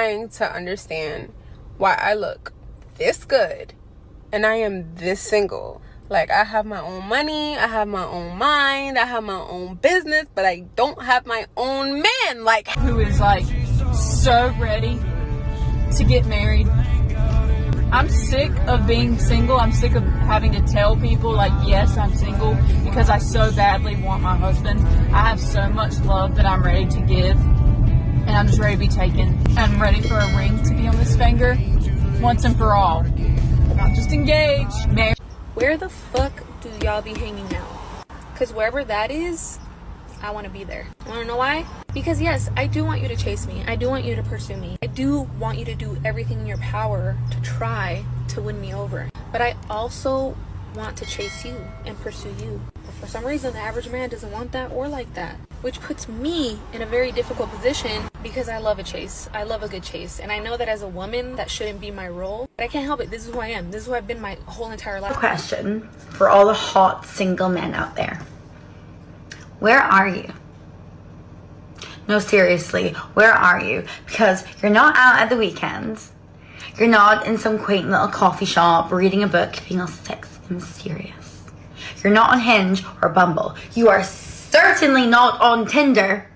trying to understand why I look this good and I am this single. Like, I have my own money, I have my own mind, I have my own business, but I don't have my own man. Like, who is like so ready to get married. I'm sick of being single. I'm sick of having to tell people like, yes, I'm single, because I so badly want my husband. I have so much love that I'm ready to give, and I'm just ready to be taken. I'm ready for a ring to be on this finger once and for all. Not just engaged, married. Where the fuck do y'all be hanging out? Because wherever that is, I want to be there. Want to know why? Because yes, I do want you to chase me. I do want you to pursue me. I do want you to do everything in your power to try to win me over. But I also want to chase you and pursue you. But for some reason, the average man doesn't want that or like that, which puts me in a very difficult position because I love a chase. I love a good chase. And I know that as a woman, that shouldn't be my role. But I can't help it. This is who I am. This is who I've been my whole entire life. Question for all the hot single men out there. Where are you? No, seriously, where are you? Because you're not out at the weekends. You're not in some quaint little coffee shop reading a book, being all sexy and mysterious. You're not on Hinge or Bumble. You are certainly not on Tinder.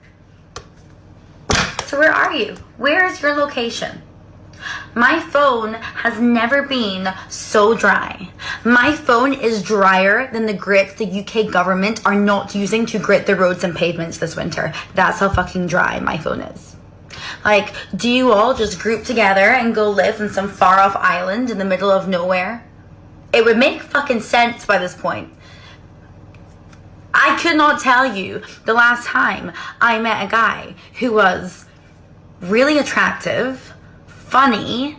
So where are you? Where is your location? My phone has never been so dry. My phone is drier than the grit the UK government are not using to grit the roads and pavements this winter. That's how fucking dry my phone is. Like, do you all just group together and go live in some far off island in the middle of nowhere? It would make fucking sense by this point. I could not tell you the last time I met a guy who was really attractive, funny,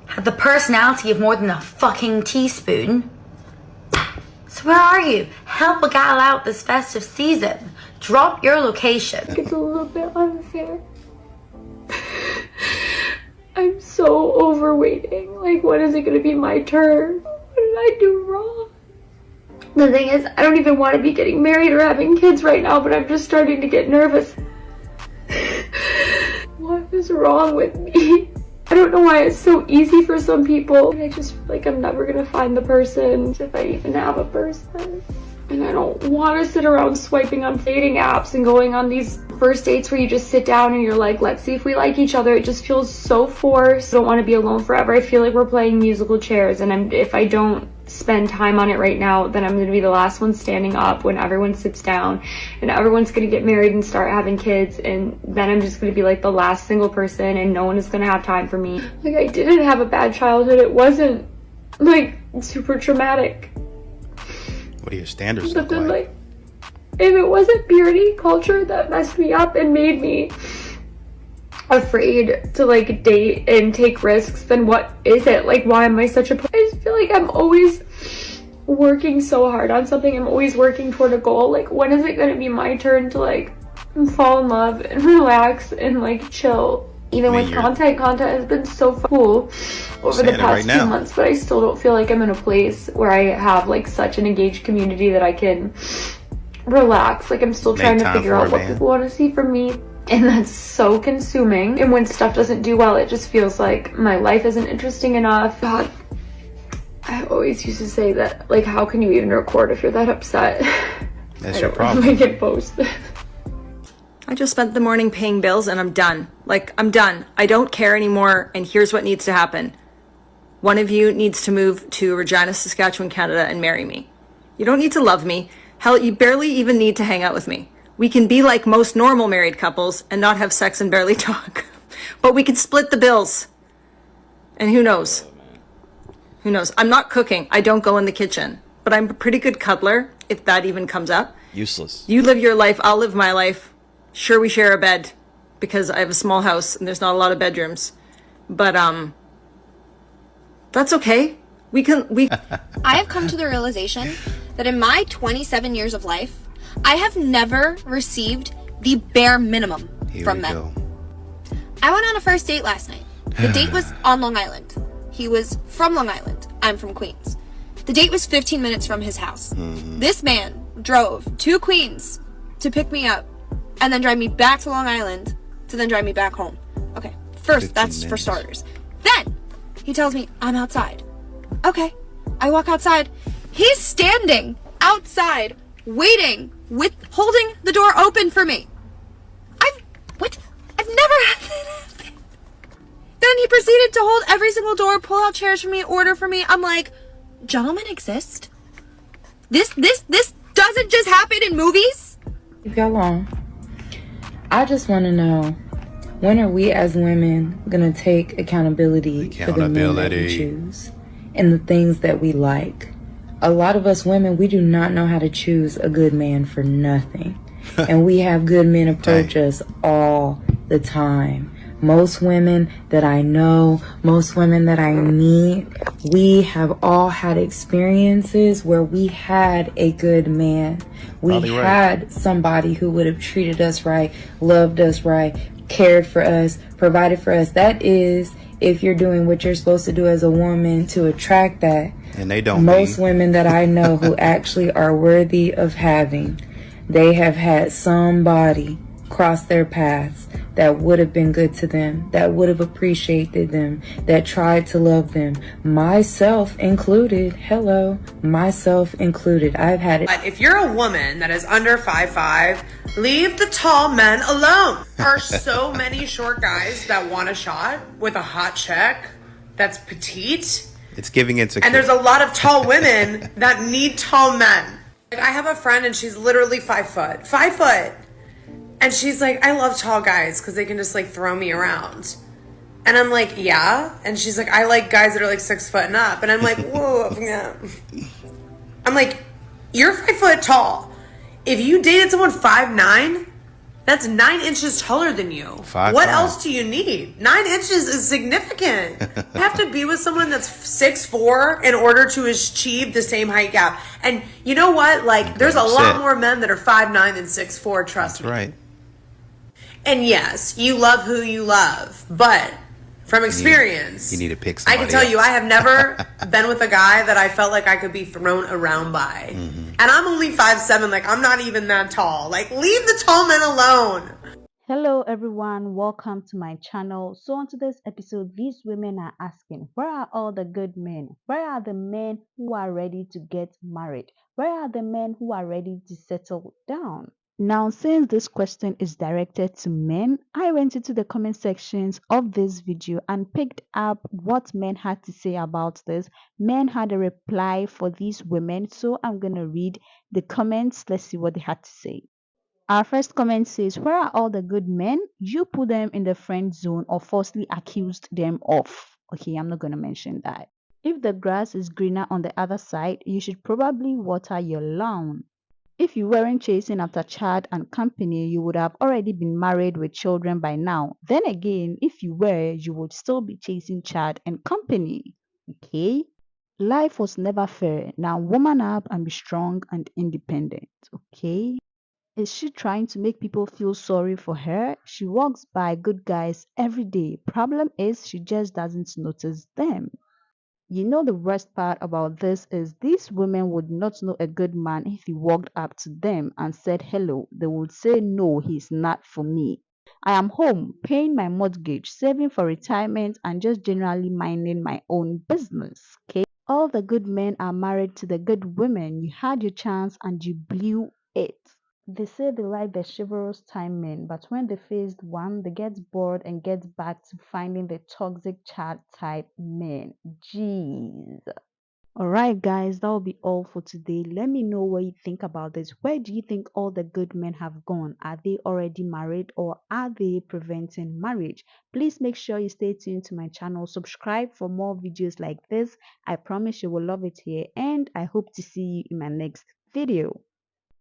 had the personality of more than a fucking teaspoon. So where are you? Help a gal out this festive season. Drop your location. It's a little bit unfair. I'm so over waiting. Like, when is it gonna be my turn? What did I do wrong? The thing is, I don't even want to be getting married or having kids right now, but I'm just starting to get nervous. What is wrong with me? I don't know why it's so easy for some people. I just feel like I'm never gonna find the person, if I even have a person. And I don't want to sit around swiping on dating apps and going on these first dates where you just sit down and you're like, let's see if we like each other. It just feels so forced. I don't want to be alone forever. I feel like we're playing musical chairs, and if I don't spend time on it right now, then I'm going to be the last one standing up when everyone sits down and everyone's going to get married and start having kids, and then I'm just going to be like the last single person and no one is going to have time for me. Like, I didn't have a bad childhood. It wasn't like super traumatic. What are your standards But look then, like? If it wasn't purity culture that messed me up and made me afraid to like date and take risks, then what is it? Like, why am I such a... I just feel like I'm always working so hard on something. I'm always working toward a goal. Like, when is it going to be my turn to like fall in love and relax and like chill? Even with content has been so cool over the past few months, but I still don't feel like I'm in a place where I have like such an engaged community that I can relax. Like, I'm still trying to figure out what people want to see from me, and that's so consuming. And when stuff doesn't do well, it just feels like my life isn't interesting enough. God, I always used to say that, like, how can you even record if you're that upset? That's your problem. I can post. I just spent the morning paying bills and I'm done. Like, I'm done. I don't care anymore, and here's what needs to happen. One of you needs to move to Regina, Saskatchewan, Canada and marry me. You don't need to love me. Hell, you barely even need to hang out with me. We can be like most normal married couples and not have sex and barely talk. But we can split the bills. And who knows? Who knows? I'm not cooking. I don't go in the kitchen. But I'm a pretty good cuddler, if that even comes up. Useless. You live your life, I'll live my life. Sure, we share a bed because I have a small house and there's not a lot of bedrooms, but that's okay. I have come to the realization that in my 27 years of life, I have never received the bare minimum from men. I went on a first date last night. The date was on Long Island. He was from Long Island. I'm from Queens. The date was 15 minutes from his house. This man drove to Queens to pick me up and then drive me back to Long Island to then drive me back home. Okay, First, 15 that's for minutes. starters. Then he tells me I'm outside. Okay. I walk outside. He's standing outside, waiting, with holding the door open for me. I've never had that happen. Then he proceeded to hold every single door, pull out chairs for me, order for me. I'm like, gentlemen exist? This doesn't just happen in movies? Leave y'all alone. I just want to know, when are we as women gonna take accountability for the men that we choose and the things that we like? A lot of us women, we do not know how to choose a good man for nothing. And we have good men approach us all the time. Most women that I know, most women that I meet, we have all had experiences where we had a good man. We had somebody who would have treated us right, loved us right, cared for us, provided for us. That is, if you're doing what you're supposed to do as a woman to attract that. And they don't. Most women that I know who actually are worthy of having, they have had somebody cross their paths that would have been good to them, that would have appreciated them, that tried to love them, myself included. Hello, myself included. I've had it. But if you're a woman that is under 5'5", leave the tall men alone. There are so many short guys that want a shot with a hot chick that's petite. It's giving insecure. And there's a lot of tall women that need tall men. Like, I have a friend and she's literally 5 foot. 5 foot. And she's like, I love tall guys because they can just like throw me around. And I'm like, yeah. And she's like, I like guys that are like 6 foot and up. And I'm like, whoa. Yeah. I'm like, you're 5 foot tall. If you dated someone 5'9", that's 9 inches taller than you. 5'5". What else do you need? 9 inches is significant. You have to be with someone that's 6'4" in order to achieve the same height gap. And you know what? Like, there's a lot more men that are 5'9" than 6'4", trust me. Right. And yes, you love who you love, but from experience, you need to pick I somebody can tell you, else. I have never been with a guy that I felt like I could be thrown around by. And I'm only 5'7", like I'm not even that tall. Like, leave the tall men alone. Hello everyone, welcome to my channel. So on today's episode, these women are asking, where are all the good men? Where are the men who are ready to get married? Where are the men who are ready to settle down? Now, since this question is directed to men, I went into the comment sections of this video and picked up what men had to say about this. Men had a reply for these women, so I'm going to read the comments. Let's see what they had to say. Our first comment says, where are all the good men? You put them in the friend zone or falsely accused them of. Okay, I'm not going to mention that. If the grass is greener on the other side, you should probably water your lawn. If you weren't chasing after child and company, you would have already been married with children by now. Then again, if you were, you would still be chasing child and company. Okay? Life was never fair. Now woman up and be strong and independent. Okay? Is she trying to make people feel sorry for her? She walks by good guys every day. Problem is, she just doesn't notice them. You know, the worst part about this is these women would not know a good man if he walked up to them and said hello. They would say, no, he's not for me. I am home, paying my mortgage, saving for retirement, and just generally minding my own business. Okay? All the good men are married to the good women. You had your chance and you blew it. They say they like the chivalrous time men, but when they faced one, they get bored and get back to finding the toxic chat type men. Jeez. Alright guys, that will be all for today. Let me know what you think about this. Where do you think all the good men have gone? Are they already married or are they preventing marriage? Please make sure you stay tuned to my channel. Subscribe for more videos like this. I promise you will love it here and I hope to see you in my next video.